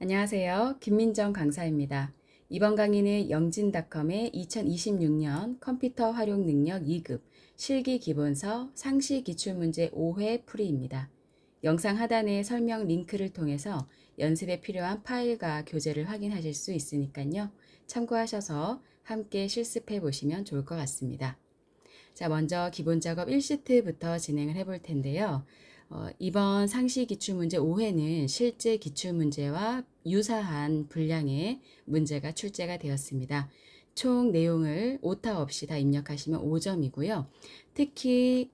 안녕하세요. 김민정 강사입니다. 이번 강의는 영진닷컴의 2026년 컴퓨터 활용 능력 2급 실기 기본서 상시 기출문제 5회 풀이입니다. 영상 하단의 설명 링크를 통해서 연습에 필요한 파일과 교재를 확인하실 수 있으니까요. 참고하셔서 함께 실습해 보시면 좋을 것 같습니다. 자, 먼저 기본 작업 1시트부터 진행을 해 볼 텐데요. 이번 상시 기출문제 5회는 실제 기출문제와 유사한 분량의 문제가 출제가 되었습니다. 총 내용을 오타 없이 다 입력하시면 5점이고요. 특히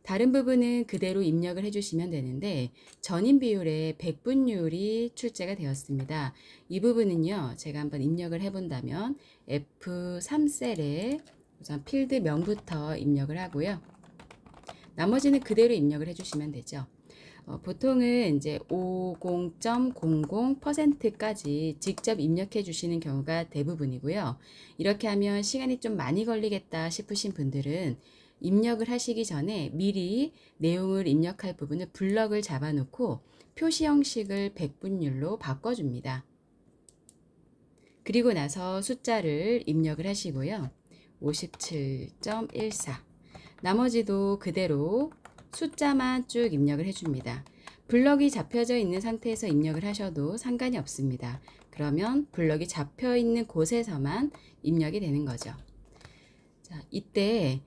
다른 부분은 그대로 입력을 해주시면 되는데 전임 비율의 백분율이 출제가 되었습니다. 이 부분은요, 제가 한번 입력을 해본다면 F3셀에 우선 필드명부터 입력을 하고요. 나머지는 그대로 입력을 해주시면 되죠. 보통은 이제 50.00%까지 직접 입력해 주시는 경우가 대부분이고요. 이렇게 하면 시간이 좀 많이 걸리겠다 싶으신 분들은 입력을 하시기 전에 미리 내용을 입력할 부분을 블럭을 잡아놓고 표시 형식을 백분율로 바꿔줍니다. 그리고 나서 숫자를 입력을 하시고요. 57.14 나머지도 그대로 숫자만 쭉 입력을 해줍니다. 블럭이 잡혀져 있는 상태에서 입력을 하셔도 상관이 없습니다. 그러면 블럭이 잡혀 있는 곳에서만 입력이 되는 거죠. 자, 이때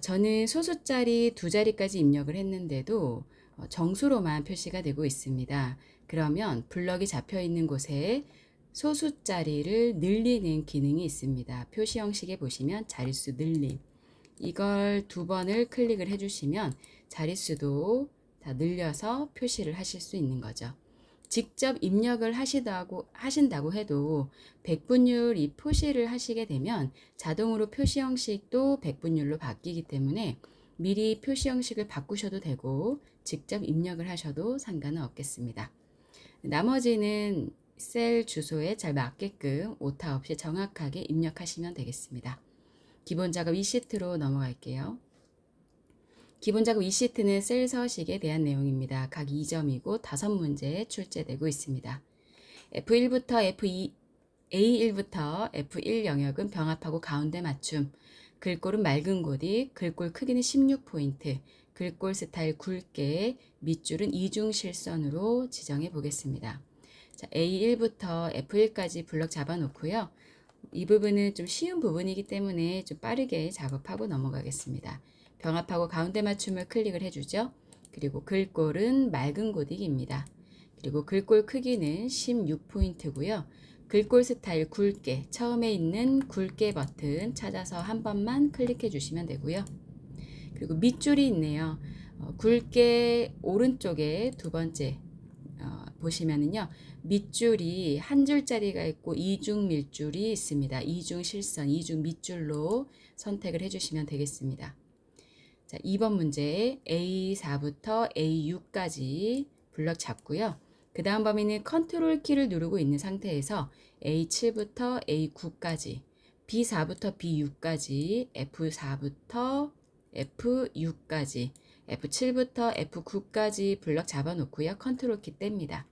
저는 소수자리 2자리까지 입력을 했는데도 정수로만 표시가 되고 있습니다. 그러면 블럭이 잡혀 있는 곳에 소수자리를 늘리는 기능이 있습니다. 표시 형식에 보시면 자릿수 늘림. 이걸 2번을 클릭을 해주시면 자릿수도 다 늘려서 표시를 하실 수 있는 거죠. 직접 입력을 하신다고 해도 백분율 이 표시를 하시게 되면 자동으로 표시 형식도 백분율로 바뀌기 때문에 미리 표시 형식을 바꾸셔도 되고 직접 입력을 하셔도 상관은 없겠습니다. 나머지는 셀 주소에 잘 맞게끔 오타 없이 정확하게 입력하시면 되겠습니다. 기본 작업 2시트로 넘어갈게요. 기본 작업 2시트는 셀 서식에 대한 내용입니다. 각 2점이고 5문제에 출제되고 있습니다. F1부터 A1부터 F1 영역은 병합하고 가운데 맞춤, 글꼴은 맑은 고딕, 글꼴 크기는 16포인트, 글꼴 스타일 굵게, 밑줄은 이중 실선으로 지정해 보겠습니다. 자, A1부터 F1까지 블럭 잡아 놓고요. 이 부분은 좀 쉬운 부분이기 때문에 좀 빠르게 작업하고 넘어가겠습니다. 병합하고 가운데 맞춤을 클릭을 해주죠. 그리고 글꼴은 맑은 고딕입니다. 그리고 글꼴 크기는 16포인트고요. 글꼴 스타일 굵게, 처음에 있는 굵게 버튼 찾아서 한 번만 클릭해 주시면 되고요. 그리고 밑줄이 있네요. 굵게 오른쪽에 2번째 보시면은요. 밑줄이 한 줄짜리가 있고 이중 밀줄이 있습니다. 이중 실선, 이중 밑줄로 선택을 해주시면 되겠습니다. 자, 2번 문제 A4부터 A6까지 블럭 잡고요. 그 다음 범위는 컨트롤 키를 누르고 있는 상태에서 A7부터 A9까지, B4부터 B6까지, F4부터 F6까지, F7부터 F9까지 블럭 잡아 놓고요. 컨트롤 키 뗍니다.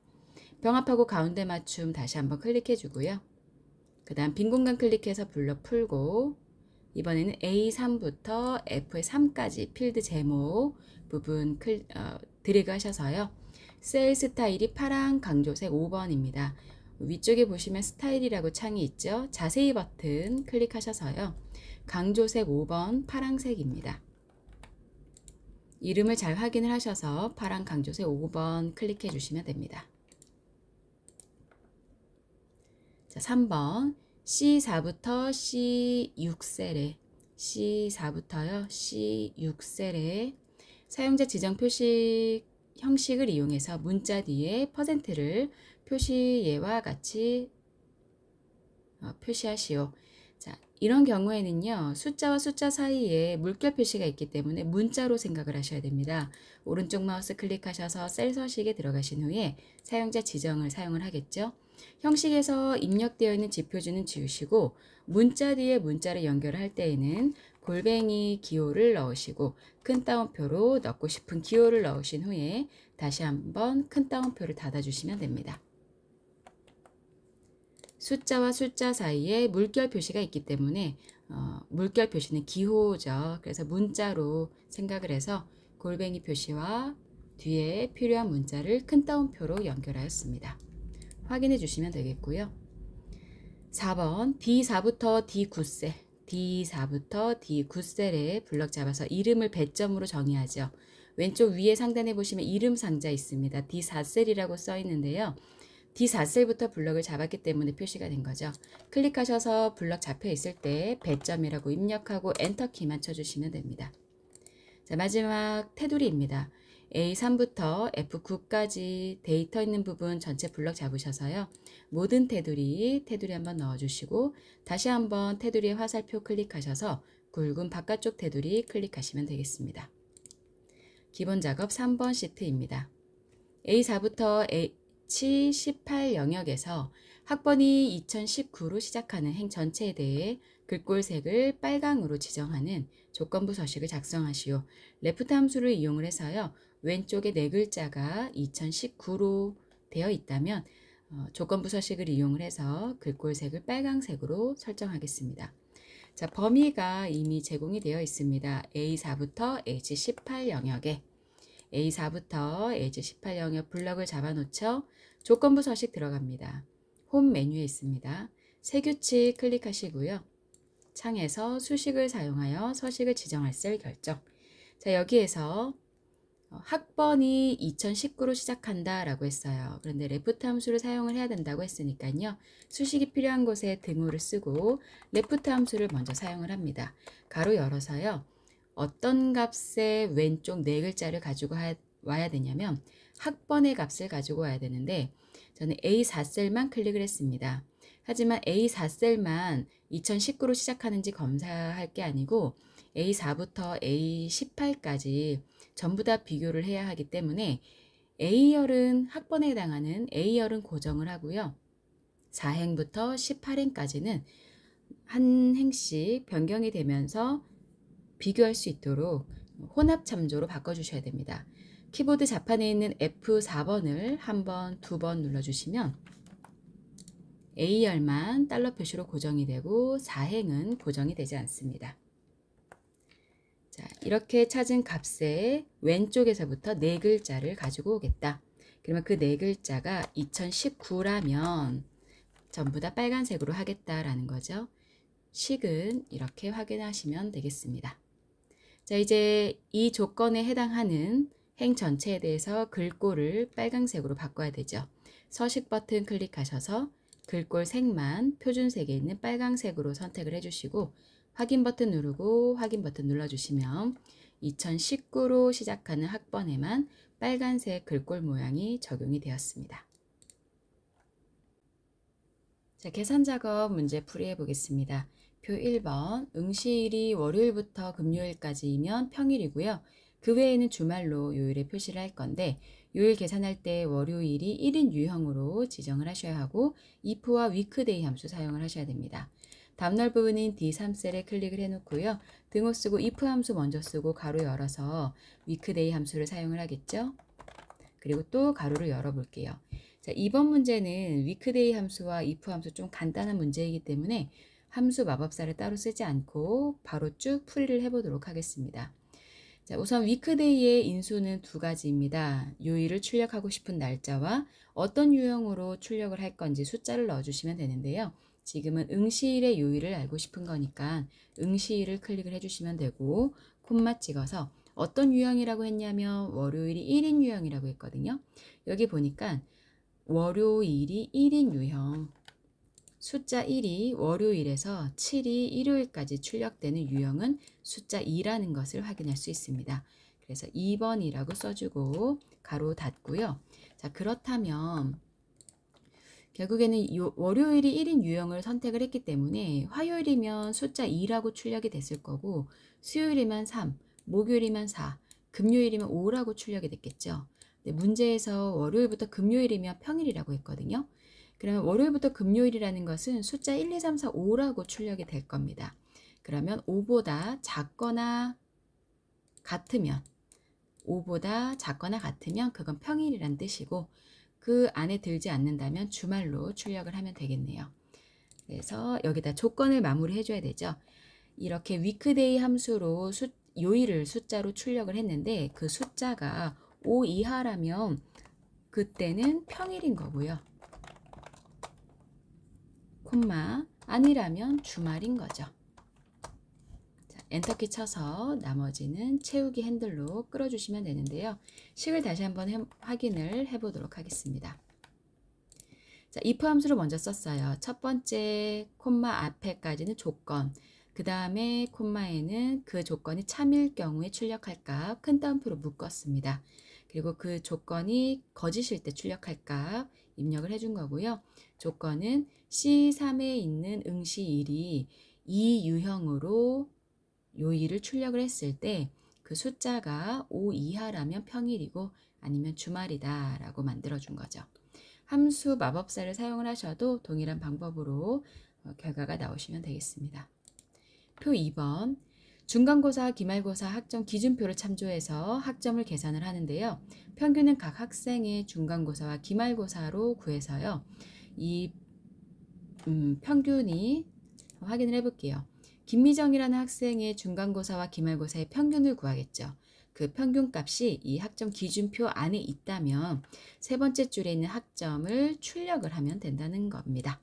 병합하고 가운데 맞춤 다시 한번 클릭해 주고요. 그 다음 빈 공간 클릭해서 블럭 풀고 이번에는 A3부터 F3까지 필드 제목 부분 드래그 하셔서요. 셀 스타일이 파랑 강조색 5번입니다. 위쪽에 보시면 스타일이라고 창이 있죠. 자세히 버튼 클릭하셔서요. 강조색 5번 파랑색입니다. 이름을 잘 확인을 하셔서 파랑 강조색 5번 클릭해 주시면 됩니다. 자, 3번 C4부터 C6셀에 C4부터요. C6셀에 사용자 지정 표시 형식을 이용해서 문자 뒤에 %를 표시예와 같이 표시하시오. 자, 이런 경우에는요. 숫자와 숫자 사이에 물결 표시가 있기 때문에 문자로 생각을 하셔야 됩니다. 오른쪽 마우스 클릭하셔서 셀 서식에 들어가신 후에 사용자 지정을 사용을 하겠죠. 형식에서 입력되어 있는 지표주는 지우시고 문자 뒤에 문자를 연결할 때에는 골뱅이 기호를 넣으시고 큰 따옴표로 넣고 싶은 기호를 넣으신 후에 다시 한번 큰 따옴표를 닫아주시면 됩니다. 숫자와 숫자 사이에 물결 표시가 있기 때문에 물결 표시는 기호죠. 그래서 문자로 생각을 해서 골뱅이 표시와 뒤에 필요한 문자를 큰 따옴표로 연결하였습니다. 확인해 주시면 되겠고요. 4번 D4부터 D9셀, D4부터 D9셀에 블럭 잡아서 이름을 배점으로 정의하죠. 왼쪽 위에 상단에 보시면 이름 상자 있습니다. D4셀이라고 써 있는데요. D4셀부터 블럭을 잡았기 때문에 표시가 된 거죠. 클릭하셔서 블럭 잡혀 있을 때 배점이라고 입력하고 엔터키만 쳐주시면 됩니다. 자, 마지막 테두리입니다. A3부터 F9까지 데이터 있는 부분 전체 블럭 잡으셔서요. 모든 테두리 한번 넣어주시고 다시 한번 테두리의 화살표 클릭하셔서 굵은 바깥쪽 테두리 클릭하시면 되겠습니다. 기본 작업 3번 시트입니다. A4부터 H18 영역에서 학번이 2019로 시작하는 행 전체에 대해 글꼴색을 빨강으로 지정하는 조건부 서식을 작성하시오. 레프트 함수를 이용을 해서요. 왼쪽에 네 글자가 2019로 되어 있다면 조건부 서식을 이용을 해서 글꼴색을 빨강색으로 설정하겠습니다. 자, 범위가 이미 제공이 되어 있습니다. A4부터 H18 영역에 A4부터 H18 영역 블럭을 잡아놓죠. 조건부 서식 들어갑니다. 홈 메뉴에 있습니다. 새 규칙 클릭하시고요. 창에서 수식을 사용하여 서식을 지정할 셀 결정. 자, 여기에서 학번이 2019로 시작한다 라고 했어요. 그런데 레프트 함수를 사용을 해야 된다고 했으니까요. 수식이 필요한 곳에 등호를 쓰고 레프트 함수를 먼저 사용을 합니다. 가로 열어서요. 어떤 값의 왼쪽 네 글자를 가지고 와야 되냐면 학번의 값을 가지고 와야 되는데 저는 A4셀만 클릭을 했습니다. 하지만 A4셀만 2019로 시작하는지 검사할 게 아니고 A4부터 A18까지 전부 다 비교를 해야 하기 때문에 A열은 학번에 해당하는 A열은 고정을 하고요. 4행부터 18행까지는 한 행씩 변경이 되면서 비교할 수 있도록 혼합 참조로 바꿔주셔야 됩니다. 키보드 자판에 있는 F4번을 한 번, 두 번 눌러주시면 A열만 달러 표시로 고정이 되고 4행은 고정이 되지 않습니다. 자, 이렇게 찾은 값의 왼쪽에서부터 네 글자를 가지고 오겠다. 그러면 그 네 글자가 2019라면 전부 다 빨간색으로 하겠다라는 거죠. 식은 이렇게 확인하시면 되겠습니다. 자, 이제 이 조건에 해당하는 행 전체에 대해서 글꼴을 빨간색으로 바꿔야 되죠. 서식 버튼 클릭하셔서 글꼴 색만 표준색에 있는 빨간색으로 선택을 해주시고 확인 버튼 누르고 확인 버튼 눌러주시면 2019로 시작하는 학번에만 빨간색 글꼴 모양이 적용이 되었습니다. 자, 계산 작업 문제 풀이해 보겠습니다. 표 1번 응시일이 월요일부터 금요일까지이면 평일이고요. 그 외에는 주말로 요일에 표시를 할 건데 요일 계산할 때 월요일이 1인 유형으로 지정을 하셔야 하고 if와 weekday 함수 사용을 하셔야 됩니다. 다음날 부분인 D3셀에 클릭을 해놓고요. 등호 쓰고 if 함수 먼저 쓰고 가로 열어서 weekday 함수를 사용을 하겠죠. 그리고 또 가로를 열어볼게요. 자, 이번 문제는 weekday 함수와 if 함수 좀 간단한 문제이기 때문에 함수 마법사를 따로 쓰지 않고 바로 쭉 풀이를 해보도록 하겠습니다. 자, 우선 weekday의 인수는 두 가지입니다. 요일을 출력하고 싶은 날짜와 어떤 유형으로 출력을 할 건지 숫자를 넣어주시면 되는데요. 지금은 응시일의 요일을 알고 싶은 거니까 응시일을 클릭을 해주시면 되고 콤마 찍어서 어떤 유형이라고 했냐면 월요일이 1인 유형이라고 했거든요. 여기 보니까 월요일이 1인 유형, 숫자 1이 월요일에서 7이 일요일까지 출력되는 유형은 숫자 2라는 것을 확인할 수 있습니다. 그래서 2번이라고 써주고 가로 닫고요. 자, 그렇다면 결국에는 월요일이 1인 유형을 선택을 했기 때문에 화요일이면 숫자 2라고 출력이 됐을 거고 수요일이면 3, 목요일이면 4, 금요일이면 5라고 출력이 됐겠죠. 근데 문제에서 월요일부터 금요일이면 평일이라고 했거든요. 그러면 월요일부터 금요일이라는 것은 숫자 1, 2, 3, 4, 5라고 출력이 될 겁니다. 그러면 5보다 작거나 같으면 5보다 작거나 같으면 그건 평일이란 뜻이고 그 안에 들지 않는다면 주말로 출력을 하면 되겠네요. 그래서 여기다 조건을 마무리해 줘야 되죠. 이렇게 위크데이 함수로 요일을 숫자로 출력을 했는데 그 숫자가 5 이하라면 그때는 평일인 거고요. 콤마 아니라면 주말인 거죠. 자, 엔터키 쳐서 나머지는 채우기 핸들로 끌어주시면 되는데요. 식을 다시 한번 확인을 해보도록 하겠습니다. 자, if 함수를 먼저 썼어요. 첫 번째 콤마 앞에까지는 조건, 그 다음에 콤마에는 그 조건이 참일 경우에 출력할 값 큰 따옴표로 묶었습니다. 그리고 그 조건이 거짓일 때 출력할 값 입력을 해준 거고요. 조건은 C3에 있는 응시 1이 이 유형으로 요일을 출력을 했을 때 그 숫자가 5 이하라면 평일이고 아니면 주말이다 라고 만들어준 거죠. 함수 마법사를 사용을 하셔도 동일한 방법으로 결과가 나오시면 되겠습니다. 표 2번 중간고사, 기말고사 학점 기준표를 참조해서 학점을 계산을 하는데요. 평균은 각 학생의 중간고사와 기말고사로 구해서요. 이 평균이 확인을 해볼게요. 김미정이라는 학생의 중간고사와 기말고사의 평균을 구하겠죠. 그 평균값이 이 학점 기준표 안에 있다면 세 번째 줄에 있는 학점을 출력을 하면 된다는 겁니다.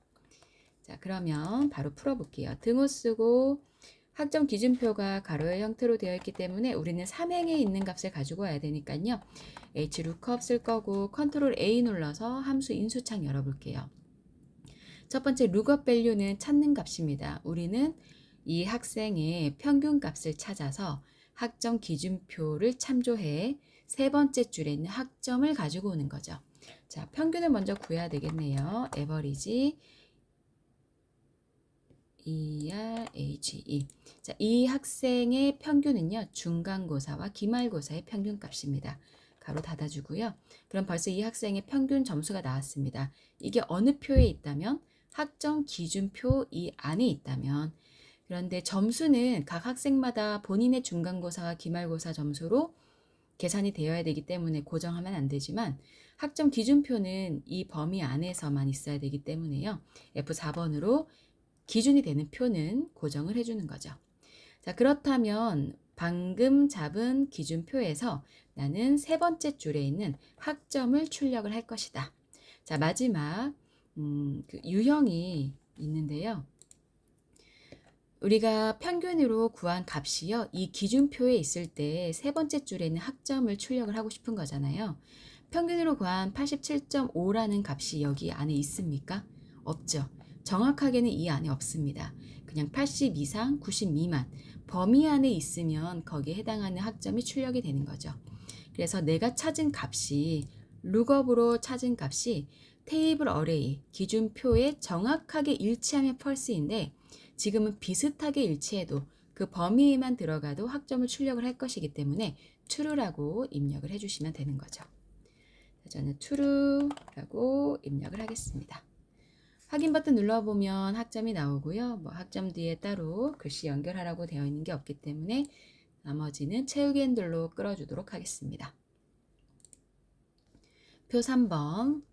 자, 그러면 바로 풀어볼게요. 등호 쓰고 학점 기준표가 가로의 형태로 되어 있기 때문에 우리는 삼행에 있는 값을 가지고 와야 되니까요. hlookup 쓸 거고 컨트롤 A 눌러서 함수 인수창 열어볼게요. 첫 번째 lookup value는 찾는 값입니다. 우리는 이 학생의 평균 값을 찾아서 학점 기준표를 참조해 세 번째 줄에 있는 학점을 가지고 오는 거죠. 자, 평균을 먼저 구해야 되겠네요. average ERHE. 자, 이 학생의 평균은요, 중간고사와 기말고사의 평균값입니다. 가로 닫아주고요. 그럼 벌써 이 학생의 평균 점수가 나왔습니다. 이게 어느 표에 있다면? 학점 기준표 이 안에 있다면. 그런데 점수는 각 학생마다 본인의 중간고사와 기말고사 점수로 계산이 되어야 되기 때문에 고정하면 안 되지만 학점 기준표는 이 범위 안에서만 있어야 되기 때문에요. F4번으로 기준이 되는 표는 고정을 해주는 거죠. 자, 그렇다면 방금 잡은 기준표에서 나는 세 번째 줄에 있는 학점을 출력을 할 것이다. 자, 마지막 그 유형이 있는데요. 우리가 평균으로 구한 값이요. 이 기준표에 있을 때 세 번째 줄에 있는 학점을 출력을 하고 싶은 거잖아요. 평균으로 구한 87.5라는 값이 여기 안에 있습니까? 없죠. 정확하게는 이 안에 없습니다. 그냥 80 이상, 90 미만 범위 안에 있으면 거기에 해당하는 학점이 출력이 되는 거죠. 그래서 내가 찾은 값이 룩업으로 찾은 값이 테이블 어레이 기준표에 정확하게 일치하면 펄스인데 지금은 비슷하게 일치해도 그 범위에만 들어가도 학점을 출력을 할 것이기 때문에 true라고 입력을 해주시면 되는 거죠. 저는 true라고 입력을 하겠습니다. 확인 버튼 눌러보면 학점이 나오고요. 뭐 학점 뒤에 따로 글씨 연결하라고 되어 있는 게 없기 때문에 나머지는 채우기 핸들로 끌어주도록 하겠습니다. 표 3번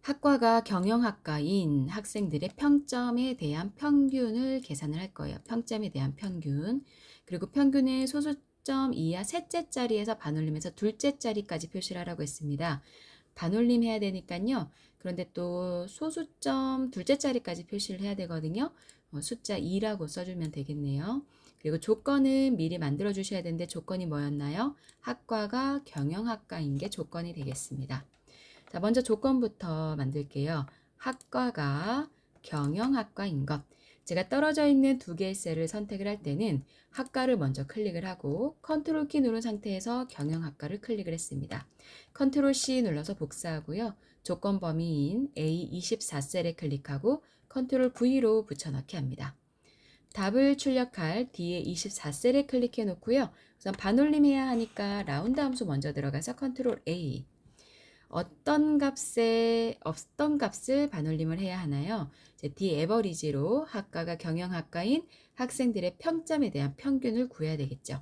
학과가 경영학과인 학생들의 평점에 대한 평균을 계산을 할 거예요. 평점에 대한 평균. 그리고 평균은 소수점 이하 셋째 자리에서 반올림해서 둘째 자리까지 표시를 하라고 했습니다. 반올림 해야 되니까요. 그런데 또 소수점 둘째 자리까지 표시를 해야 되거든요. 숫자 2라고 써주면 되겠네요. 그리고 조건은 미리 만들어 주셔야 되는데 조건이 뭐였나요? 학과가 경영학과인 게 조건이 되겠습니다. 자, 먼저 조건부터 만들게요. 학과가 경영학과인 것. 제가 떨어져 있는 두 개의 셀을 선택을 할 때는 학과를 먼저 클릭을 하고 컨트롤 키 누른 상태에서 경영학과를 클릭을 했습니다. 컨트롤 C 눌러서 복사하고요. 조건 범위인 A24셀에 클릭하고 컨트롤 V로 붙여넣기 합니다. 답을 출력할 뒤에 24셀에 클릭해 놓고요. 우선 반올림해야 하니까 라운드 함수 먼저 들어가서 컨트롤 A. 어떤 값을 반올림을 해야 하나요? 디에버리지로 학과가 경영학과인 학생들의 평점에 대한 평균을 구해야 되겠죠.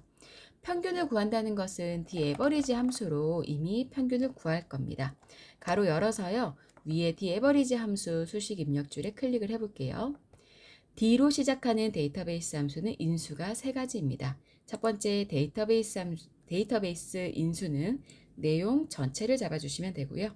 평균을 구한다는 것은 디에버리지 함수로 이미 평균을 구할 겁니다. 가로 열어서요. 위에 the 함수 수식 입력줄에 클릭을 해볼게요. D로 시작하는 데이터베이스 함수는 인수가 3가지입니다. 첫 번째 데이터베이스 인수는 내용 전체를 잡아주시면 되고요.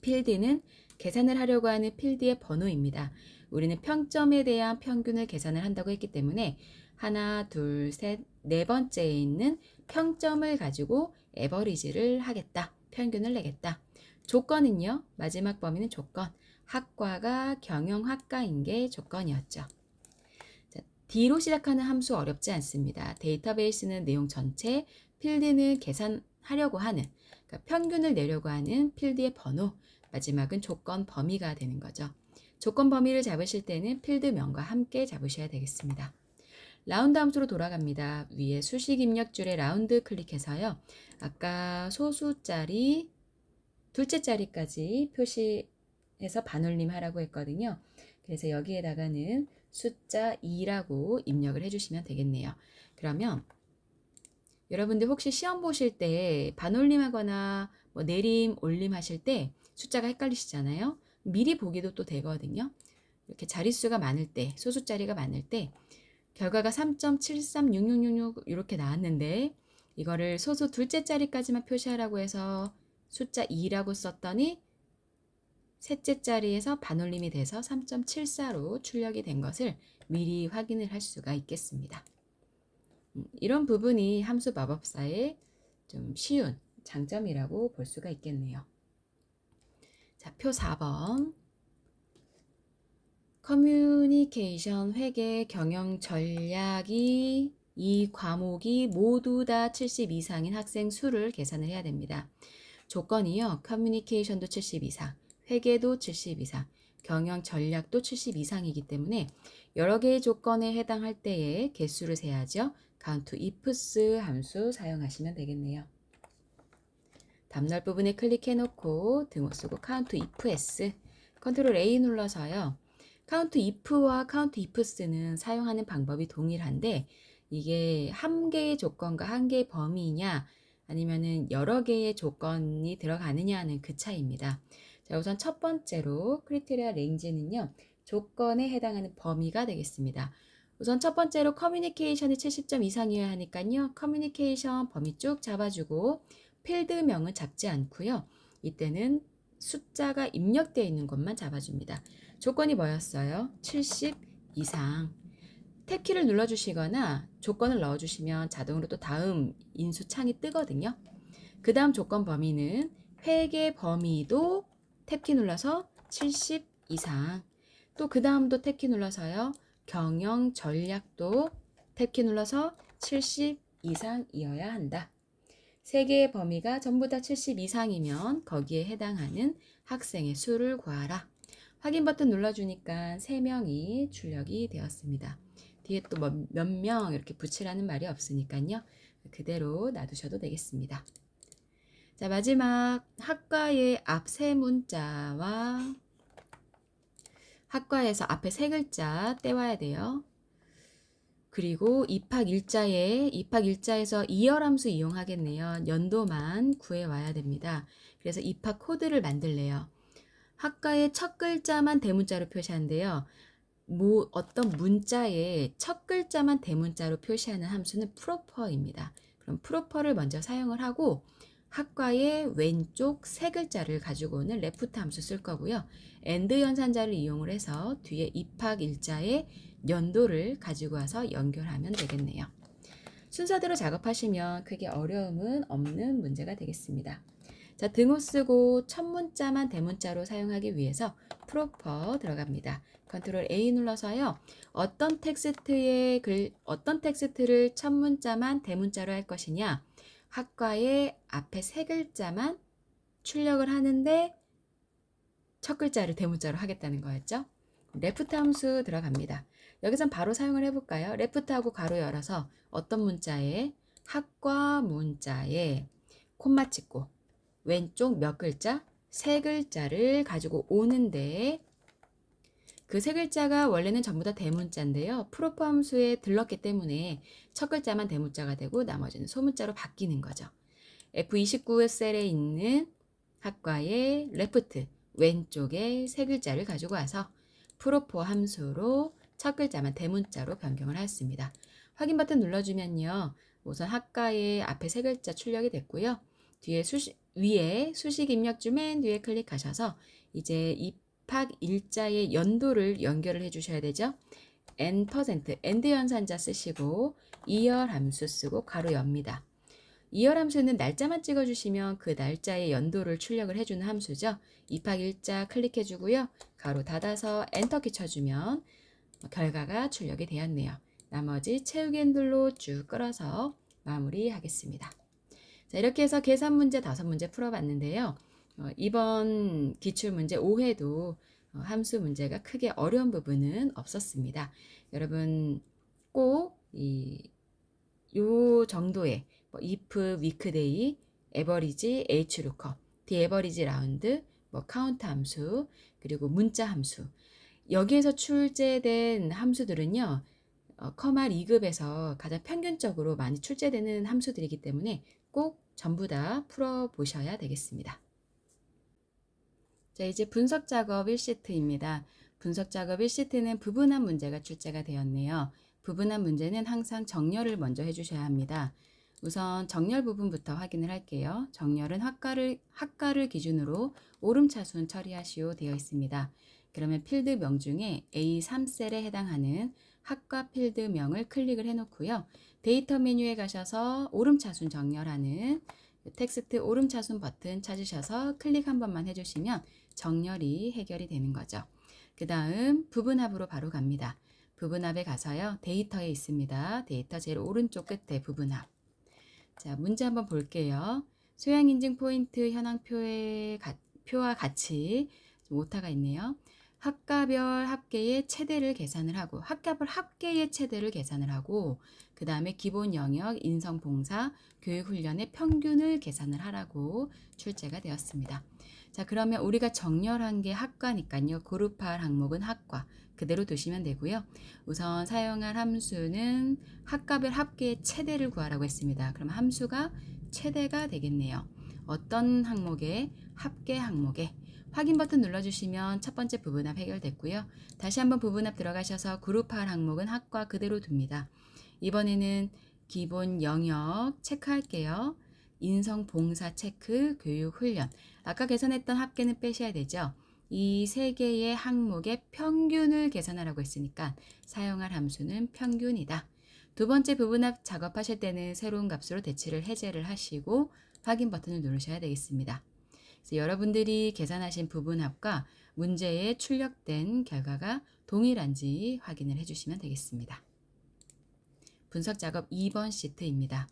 필드는 계산을 하려고 하는 필드의 번호입니다. 우리는 평점에 대한 평균을 계산을 한다고 했기 때문에 하나, 둘, 셋, 네 번째에 있는 평점을 가지고 에버리지를 하겠다. 평균을 내겠다. 조건은요. 마지막 범위는 조건. 학과가 경영학과인 게 조건이었죠. 자, D로 시작하는 함수 어렵지 않습니다. 데이터베이스는 내용 전체, 필드는 계산하려고 하는, 그러니까 평균을 내려고 하는 필드의 번호, 마지막은 조건 범위가 되는 거죠. 조건 범위를 잡으실 때는 필드명과 함께 잡으셔야 되겠습니다. 라운드 함수로 돌아갑니다. 위에 수식 입력줄에 라운드 클릭해서요. 아까 소수자리, 둘째 자리까지 표시해서 반올림 하라고 했거든요. 그래서 여기에다가는 숫자 2라고 입력을 해주시면 되겠네요. 그러면 여러분들 혹시 시험 보실 때 반올림하거나 뭐 내림, 올림 하실 때 숫자가 헷갈리시잖아요. 미리 보기도 또 되거든요. 이렇게 자릿수가 많을 때, 소수자리가 많을 때 결과가 3.736666 이렇게 나왔는데 이거를 소수 둘째 자리까지만 표시하라고 해서 숫자 2라고 썼더니 셋째 자리에서 반올림이 돼서 3.74로 출력이 된 것을 미리 확인을 할 수가 있겠습니다. 이런 부분이 함수 마법사의 좀 쉬운 장점이라고 볼 수가 있겠네요. 자, 표 4번. 커뮤니케이션, 회계, 경영 전략이 이 과목이 모두 다 70 이상인 학생 수를 계산을 해야 됩니다. 조건이요. 커뮤니케이션도 70 이상, 회계도 70 이상, 경영 전략도 70 이상이기 때문에 여러 개의 조건에 해당할 때에 개수를 세야죠. count ifs 함수 사용하시면 되겠네요. 답날 부분에 클릭해 놓고 등호 쓰고 count ifs, 컨트롤 A 눌러서요. count if와 count ifs는 사용하는 방법이 동일한데 이게 한 개의 조건과 한 개의 범위냐 아니면은 여러 개의 조건이 들어가느냐는 그 차이입니다. 자, 우선 첫 번째로 크리테리아 레인지는요. 조건에 해당하는 범위가 되겠습니다. 우선 첫 번째로 커뮤니케이션이 70점 이상이어야 하니까요. 커뮤니케이션 범위 쭉 잡아주고 필드명은 잡지 않고요. 이때는 숫자가 입력되어 있는 것만 잡아줍니다. 조건이 뭐였어요? 70 이상. 탭키를 눌러주시거나 조건을 넣어주시면 자동으로 또 다음 인수 창이 뜨거든요. 그 다음 조건 범위는 회계 범위도 탭키 눌러서 70 이상. 또 그 다음도 탭키 눌러서요. 경영 전략도 탭키 눌러서 70 이상이어야 한다. 세 개의 범위가 전부 다 70 이상이면 거기에 해당하는 학생의 수를 구하라. 확인 버튼 눌러주니까 3명이 출력이 되었습니다. 뒤에 또 몇 명 이렇게 붙이라는 말이 없으니까요. 그대로 놔두셔도 되겠습니다. 자, 마지막 학과의 앞 세 문자와 학과에서 앞에 세 글자 떼와야 돼요. 그리고 입학일자에서 이열함수 이용하겠네요. 연도만 구해와야 됩니다. 그래서 입학 코드를 만들래요. 학과의 첫 글자만 대문자로 표시한대요. 어떤 문자의 첫 글자만 대문자로 표시하는 함수는 프로퍼입니다. 그럼 프로퍼를 먼저 사용을 하고 학과의 왼쪽 세 글자를 가지고 오는 레프트 함수 쓸 거고요. AND 연산자를 이용을 해서 뒤에 입학일자의 연도를 가지고 와서 연결하면 되겠네요. 순서대로 작업하시면 크게 어려움은 없는 문제가 되겠습니다. 자, 등호 쓰고 첫 문자만 대문자로 사용하기 위해서 프로퍼 들어갑니다. 컨트롤 A 눌러서요. 어떤 텍스트를 첫 문자만 대문자로 할 것이냐. 학과의 앞에 세 글자만 출력을 하는데 첫 글자를 대문자로 하겠다는 거였죠. 레프트 함수 들어갑니다. 여기선 바로 사용을 해볼까요? 레프트하고 가로 열어서 어떤 문자에 학과 문자에 콤마 찍고 왼쪽 몇 글자? 세 글자를 가지고 오는데 그 세 글자가 원래는 전부 다 대문자인데요. 프로퍼 함수에 들렀기 때문에 첫 글자만 대문자가 되고 나머지는 소문자로 바뀌는 거죠. F29 셀에 있는 학과의 레프트 왼쪽에 세 글자를 가지고 와서 프로포 함수로 첫 글자만 대문자로 변경을 하였습니다. 확인 버튼 눌러주면요. 우선 학과의 앞에 세 글자 출력이 됐고요. 뒤에 위에 수식 입력주 맨 뒤에 클릭하셔서 이제 입학 일자의 연도를 연결을 해주셔야 되죠. n% 연산자 쓰시고 2열 함수 쓰고 가로 엽니다. 2열 함수는 날짜만 찍어주시면 그 날짜의 연도를 출력을 해주는 함수죠. 입학 일자 클릭해주고요. 가로 닫아서 엔터키 쳐주면 결과가 출력이 되었네요. 나머지 채우기 핸들로 쭉 끌어서 마무리하겠습니다. 자, 이렇게 해서 계산 문제 5문제 풀어봤는데요. 이번 기출문제 5회도 함수 문제가 크게 어려운 부분은 없었습니다. 여러분 꼭 요 정도의 if, weekday, average, hlookup, the average round, count 함수, 그리고 문자 함수 여기에서 출제된 함수들은요. 커말 2급에서 가장 평균적으로 많이 출제되는 함수들이기 때문에 꼭 전부 다 풀어보셔야 되겠습니다. 자, 이제 분석작업 1시트입니다. 분석작업 1시트는 부분함 문제가 출제가 되었네요. 부분함 문제는 항상 정렬을 먼저 해주셔야 합니다. 우선 정렬 부분부터 확인을 할게요. 정렬은 학과를 기준으로 오름차순 처리하시오 되어 있습니다. 그러면 필드명 중에 A3셀에 해당하는 학과 필드명을 클릭을 해놓고요. 데이터 메뉴에 가셔서 오름차순 정렬하는 텍스트 오름차순 버튼 찾으셔서 클릭 한 번만 해주시면 정렬이 해결이 되는 거죠. 그 다음 부분합으로 바로 갑니다. 부분합에 가서요. 데이터에 있습니다. 데이터 제일 오른쪽 끝에 부분합. 자, 문제 한번 볼게요. 소양 인증 포인트 현황 표와 같이 오타가 있네요. 학과별 합계의 최대를 계산을 하고 학과별 합계의 최대를 계산을 하고 그 다음에 기본 영역, 인성 봉사, 교육 훈련의 평균을 계산을 하라고 출제가 되었습니다. 자, 그러면 우리가 정렬한 게 학과니까요. 그룹할 항목은 학과 그대로 두시면 되고요. 우선 사용할 함수는 학과별 합계의 최대를 구하라고 했습니다. 그럼 함수가 최대가 되겠네요. 어떤 항목에? 합계 항목에. 확인 버튼 눌러주시면 첫 번째 부분합 해결됐고요. 다시 한번 부분합 들어가셔서 그룹할 항목은 학과 그대로 둡니다. 이번에는 기본 영역 체크할게요. 인성 봉사 체크, 교육 훈련. 아까 계산했던 합계는 빼셔야 되죠. 이 세 개의 항목의 평균을 계산하라고 했으니까 사용할 함수는 평균이다. 두 번째 부분합 작업하실 때는 새로운 값으로 대치를 해제를 하시고 확인 버튼을 누르셔야 되겠습니다. 그래서 여러분들이 계산하신 부분합과 문제에 출력된 결과가 동일한지 확인을 해주시면 되겠습니다. 분석작업 2번 시트입니다.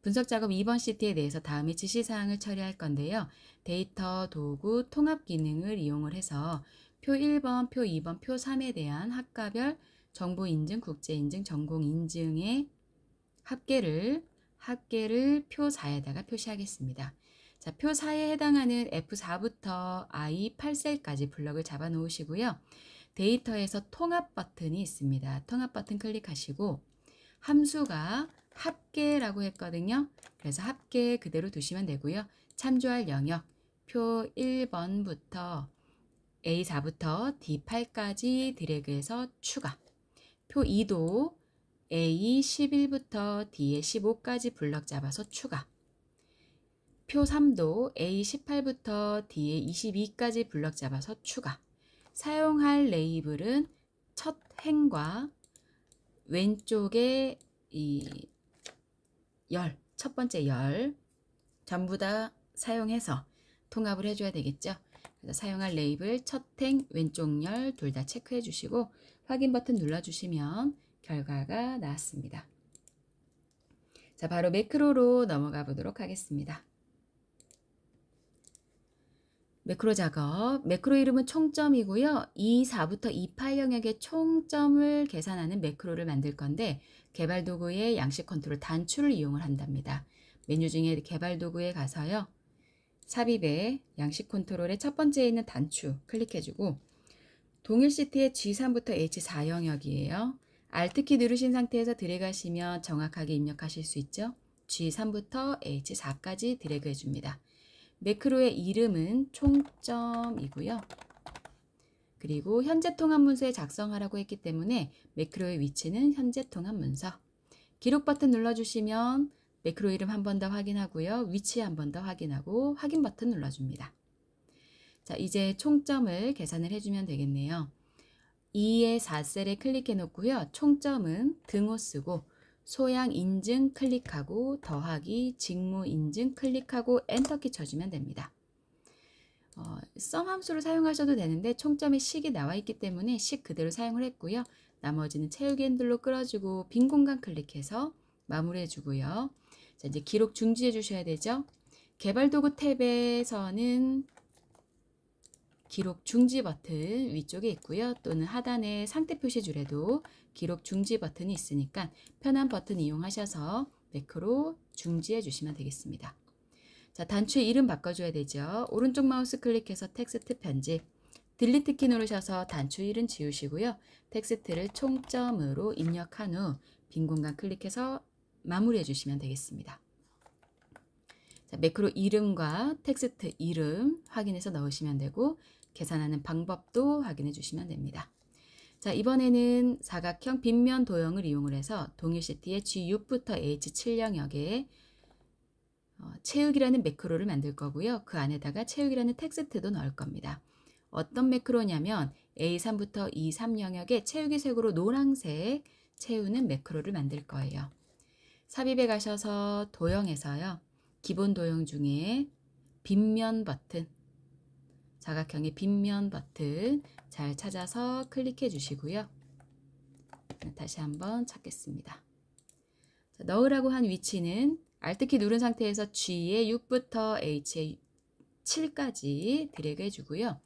분석작업 2번 시트에 대해서 다음의 지시사항을 처리할 건데요. 데이터 도구 통합 기능을 이용을 해서 표 1번, 표 2번, 표 3에 대한 학과별 정보 인증, 국제 인증, 전공 인증의 합계를 표 4에다가 표시하겠습니다. 자, 표 4에 해당하는 F4부터 I8셀까지 블럭을 잡아 놓으시고요. 데이터에서 통합 버튼이 있습니다. 통합 버튼 클릭하시고 함수가 합계라고 했거든요. 그래서 합계 그대로 두시면 되고요. 참조할 영역 표 1번부터 A4부터 D8까지 드래그해서 추가. 표 2도 A11부터 D15까지 블럭 잡아서 추가. 표 3도 A18부터 D22까지 블럭 잡아서 추가. 사용할 레이블은 첫 행과 왼쪽에 첫 번째 열 전부 다 사용해서 통합을 해줘야 되겠죠. 그래서 사용할 레이블 첫 행 왼쪽 열 둘 다 체크해 주시고 확인 버튼 눌러주시면 결과가 나왔습니다. 자, 바로 매크로로 넘어가 보도록 하겠습니다. 매크로 작업, 매크로 이름은 총점이고요. 24부터 28 영역의 총점을 계산하는 매크로를 만들 건데 개발 도구의 양식 컨트롤 단추를 이용을 한답니다. 메뉴 중에 개발 도구에 가서요. 삽입에 양식 컨트롤의 첫 번째에 있는 단추 클릭해주고 동일 시트의 G3부터 H4 영역이에요. Alt키 누르신 상태에서 드래그 하시면 정확하게 입력하실 수 있죠. G3부터 H4까지 드래그 해줍니다. 매크로의 이름은 총점이고요. 그리고 현재 통합 문서에 작성하라고 했기 때문에 매크로의 위치는 현재 통합 문서. 기록 버튼 눌러주시면 매크로 이름 한 번 더 확인하고요. 위치 한 번 더 확인하고 확인 버튼 눌러줍니다. 자, 이제 총점을 계산을 해주면 되겠네요. 2의 4셀에 클릭해 놓고요. 총점은 등호 쓰고 소양 인증 클릭하고 더하기 직무 인증 클릭하고 엔터키 쳐주면 됩니다. 썸 함수를 사용하셔도 되는데 총점에 식이 나와 있기 때문에 식 그대로 사용을 했고요. 나머지는 채우기 핸들로 끌어주고 빈 공간 클릭해서 마무리해 주고요. 자, 이제 기록 중지해 주셔야 되죠. 개발 도구 탭에서는 기록 중지 버튼 위쪽에 있고요. 또는 하단의 상태 표시 줄에도 기록 중지 버튼이 있으니까 편한 버튼 이용하셔서 매크로 중지해 주시면 되겠습니다. 자, 단추 이름 바꿔줘야 되죠. 오른쪽 마우스 클릭해서 텍스트 편집, 딜리트 키 누르셔서 단추 이름 지우시고요. 텍스트를 총점으로 입력한 후 빈 공간 클릭해서 마무리해 주시면 되겠습니다. 자, 매크로 이름과 텍스트 이름 확인해서 넣으시면 되고 계산하는 방법도 확인해 주시면 됩니다. 자, 이번에는 사각형 빗면 도형을 이용을 해서 동일 시트의 G6부터 H7 영역에 채우기라는 매크로를 만들 거고요. 그 안에다가 채우기라는 텍스트도 넣을 겁니다. 어떤 매크로냐면 A3부터 E3 영역에 채우기 색으로 노란색 채우는 매크로를 만들 거예요. 삽입에 가셔서 도형에서요. 기본 도형 중에 빗면 버튼, 사각형의 빗면 버튼 잘 찾아서 클릭해 주시고요. 다시 한번 찾겠습니다. 자, 넣으라고 한 위치는 Alt키 누른 상태에서 G의 6부터 H의 7까지 드래그 해주고요.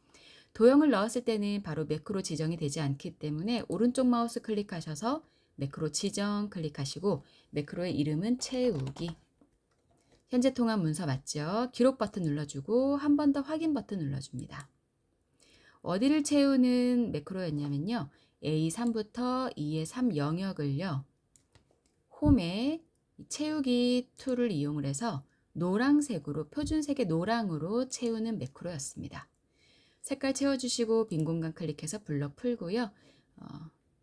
도형을 넣었을 때는 바로 매크로 지정이 되지 않기 때문에 오른쪽 마우스 클릭하셔서 매크로 지정 클릭하시고 매크로의 이름은 채우기. 현재 통합 문서 맞죠? 기록 버튼 눌러주고 한 번 더 확인 버튼 눌러줍니다. 어디를 채우는 매크로였냐면요. A3부터 E의 3 영역을요. 홈에 채우기 툴을 이용을 해서 노란색으로 표준색의 노랑으로 채우는 매크로였습니다. 색깔 채워주시고 빈 공간 클릭해서 블럭 풀고요.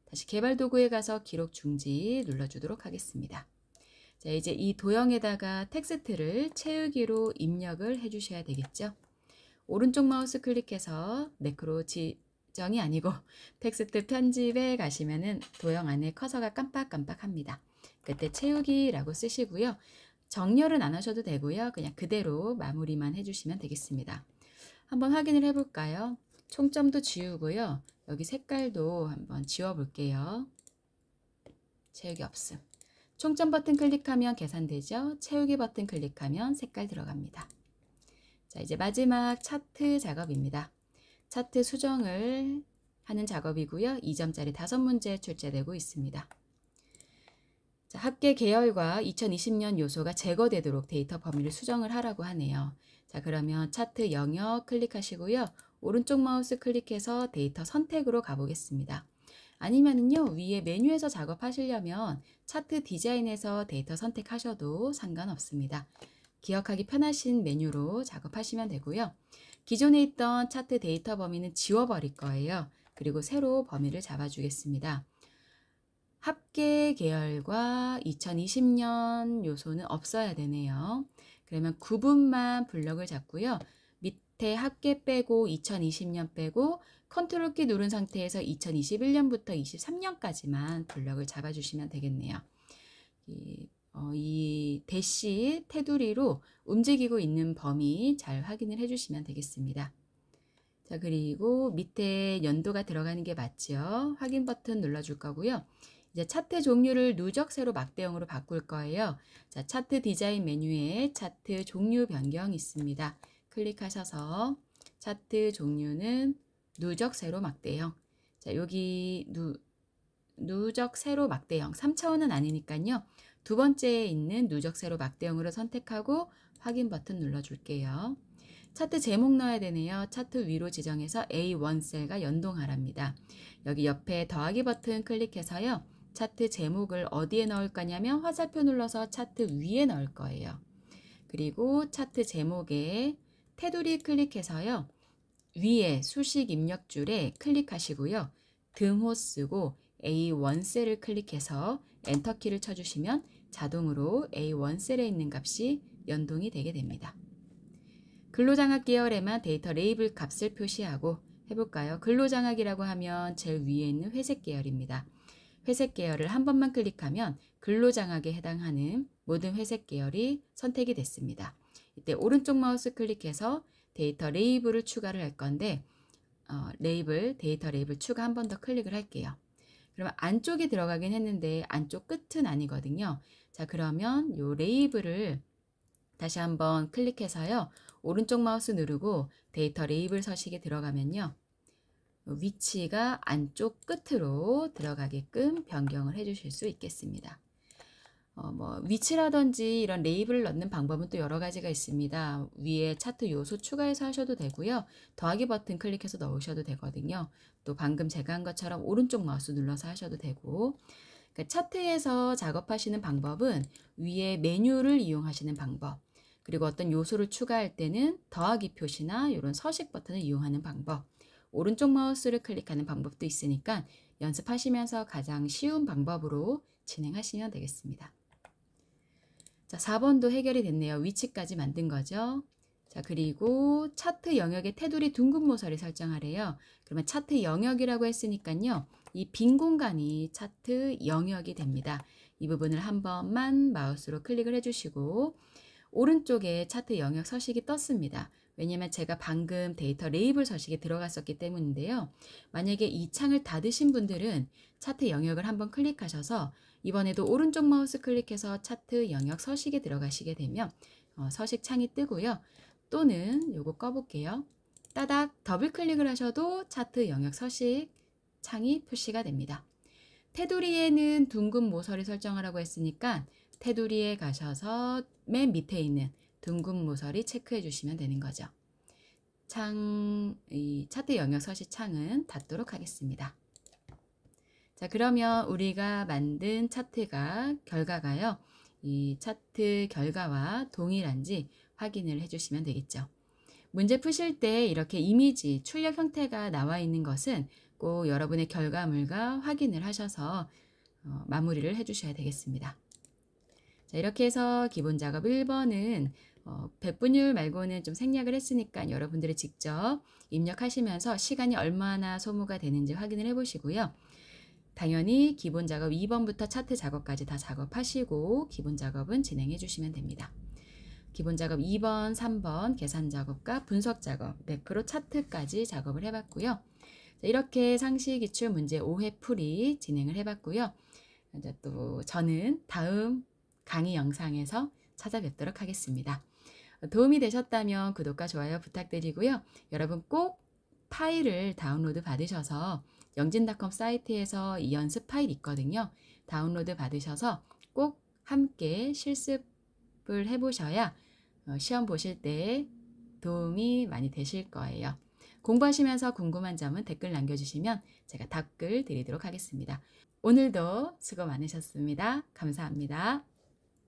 다시 개발 도구에 가서 기록 중지 눌러주도록 하겠습니다. 자, 이제 이 도형에다가 텍스트를 채우기로 입력을 해주셔야 되겠죠. 오른쪽 마우스 클릭해서 매크로 지정이 아니고 텍스트 편집에 가시면은 도형 안에 커서가 깜빡깜빡합니다. 그때 채우기라고 쓰시고요. 정렬은 안 하셔도 되고요. 그냥 그대로 마무리만 해주시면 되겠습니다. 한번 확인을 해볼까요? 총점도 지우고요. 여기 색깔도 한번 지워볼게요. 채우기 없음. 총점 버튼 클릭하면 계산되죠? 채우기 버튼 클릭하면 색깔 들어갑니다. 자, 이제 마지막 차트 작업입니다. 차트 수정을 하는 작업이고요. 2점짜리 5문제 출제되고 있습니다. 자, 합계 계열과 2020년 요소가 제거되도록 데이터 범위를 수정을 하라고 하네요. 자, 그러면 차트 영역 클릭하시고요. 오른쪽 마우스 클릭해서 데이터 선택으로 가보겠습니다. 아니면은요, 위에 메뉴에서 작업하시려면 차트 디자인에서 데이터 선택하셔도 상관없습니다. 기억하기 편하신 메뉴로 작업하시면 되고요. 기존에 있던 차트 데이터 범위는 지워버릴 거예요. 그리고 새로 범위를 잡아주겠습니다. 합계 계열과 2020년 요소는 없어야 되네요. 그러면 구분만 블럭을 잡고요. 밑에 합계 빼고 2020년 빼고 컨트롤 키 누른 상태에서 2021년부터 23년까지만 블럭을 잡아주시면 되겠네요. 이 대시 테두리로 움직이고 있는 범위 잘 확인을 해주시면 되겠습니다. 자, 그리고 밑에 연도가 들어가는 게 맞죠? 확인 버튼 눌러줄 거고요. 이제 차트 종류를 누적 세로 막대형으로 바꿀 거예요. 자, 차트 디자인 메뉴에 차트 종류 변경 있습니다. 클릭하셔서 차트 종류는 누적 세로 막대형. 자, 여기 누적 세로 막대형 3차원은 아니니까요. 두 번째에 있는 누적 세로 막대형으로 선택하고 확인 버튼 눌러줄게요. 차트 제목 넣어야 되네요. 차트 위로 지정해서 A1 셀과 연동하랍니다. 여기 옆에 더하기 버튼 클릭해서요. 차트 제목을 어디에 넣을 거냐면 화살표 눌러서 차트 위에 넣을 거예요. 그리고 차트 제목에 테두리 클릭해서요. 위에 수식 입력줄에 클릭하시고요. 등호 쓰고 A1 셀을 클릭해서 엔터키를 쳐주시면 자동으로 A1 셀에 있는 값이 연동이 되게 됩니다. 근로장악 계열에만 데이터 레이블 값을 표시하고 해볼까요? 근로장악이라고 하면 제일 위에 있는 회색 계열입니다. 회색 계열을 한 번만 클릭하면 근로장악에 해당하는 모든 회색 계열이 선택이 됐습니다. 이때 오른쪽 마우스 클릭해서 데이터 레이블을 추가를 할 건데 데이터 레이블 추가 한 번 더 클릭을 할게요. 그러면 안쪽에 들어가긴 했는데 안쪽 끝은 아니거든요. 자, 그러면 요 레이블을 다시 한번 클릭해서요. 오른쪽 마우스 누르고 데이터 레이블 서식에 들어가면요. 위치가 안쪽 끝으로 들어가게끔 변경을 해 주실 수 있겠습니다. 위치라든지 이런 레이블을 넣는 방법은 또 여러 가지가 있습니다. 위에 차트 요소 추가해서 하셔도 되고요. 더하기 버튼 클릭해서 넣으셔도 되거든요. 또 방금 제가 한 것처럼 오른쪽 마우스 눌러서 하셔도 되고, 그러니까 차트에서 작업하시는 방법은 위에 메뉴를 이용하시는 방법, 그리고 어떤 요소를 추가할 때는 더하기 표시나 이런 서식 버튼을 이용하는 방법, 오른쪽 마우스를 클릭하는 방법도 있으니까 연습하시면서 가장 쉬운 방법으로 진행하시면 되겠습니다. 자, 4번도 해결이 됐네요. 위치까지 만든 거죠. 자, 그리고 차트 영역의 테두리 둥근 모서리 설정하래요. 그러면 차트 영역이라고 했으니까요. 이 빈 공간이 차트 영역이 됩니다. 이 부분을 한 번만 마우스로 클릭을 해주시고 오른쪽에 차트 영역 서식이 떴습니다. 왜냐면 제가 방금 데이터 레이블 서식에 들어갔었기 때문인데요. 만약에 이 창을 닫으신 분들은 차트 영역을 한번 클릭하셔서 이번에도 오른쪽 마우스 클릭해서 차트 영역 서식에 들어가시게 되면 서식 창이 뜨고요. 또는 요거 꺼볼게요. 따닥 더블 클릭을 하셔도 차트 영역 서식 창이 표시가 됩니다. 테두리에는 둥근 모서리 설정하라고 했으니까 테두리에 가셔서 맨 밑에 있는 둥근 모서리 체크해 주시면 되는 거죠. 이 차트 영역 서식 창은 닫도록 하겠습니다. 자, 그러면 우리가 만든 결과가요. 이 차트 결과와 동일한지 확인을 해주시면 되겠죠. 문제 푸실 때 이렇게 이미지, 출력 형태가 나와 있는 것은 꼭 여러분의 결과물과 확인을 하셔서 마무리를 해주셔야 되겠습니다. 자, 이렇게 해서 기본 작업 1번은 백분율 말고는 좀 생략을 했으니까 여러분들이 직접 입력하시면서 시간이 얼마나 소모가 되는지 확인을 해보시고요. 당연히 기본 작업 2번부터 차트 작업까지 다 작업하시고 기본 작업은 진행해 주시면 됩니다. 기본 작업 2번, 3번 계산 작업과 분석 작업, 매크로 차트까지 작업을 해봤고요. 자, 이렇게 상시 기출 문제 5회 풀이 진행을 해봤고요. 이제 또 저는 다음 강의 영상에서 찾아뵙도록 하겠습니다. 도움이 되셨다면 구독과 좋아요 부탁드리고요. 여러분 꼭 파일을 다운로드 받으셔서 영진닷컴 사이트에서 이 연습 파일 있거든요. 다운로드 받으셔서 꼭 함께 실습을 해보셔야 시험 보실 때 도움이 많이 되실 거예요. 공부하시면서 궁금한 점은 댓글 남겨주시면 제가 답글 드리도록 하겠습니다. 오늘도 수고 많으셨습니다. 감사합니다.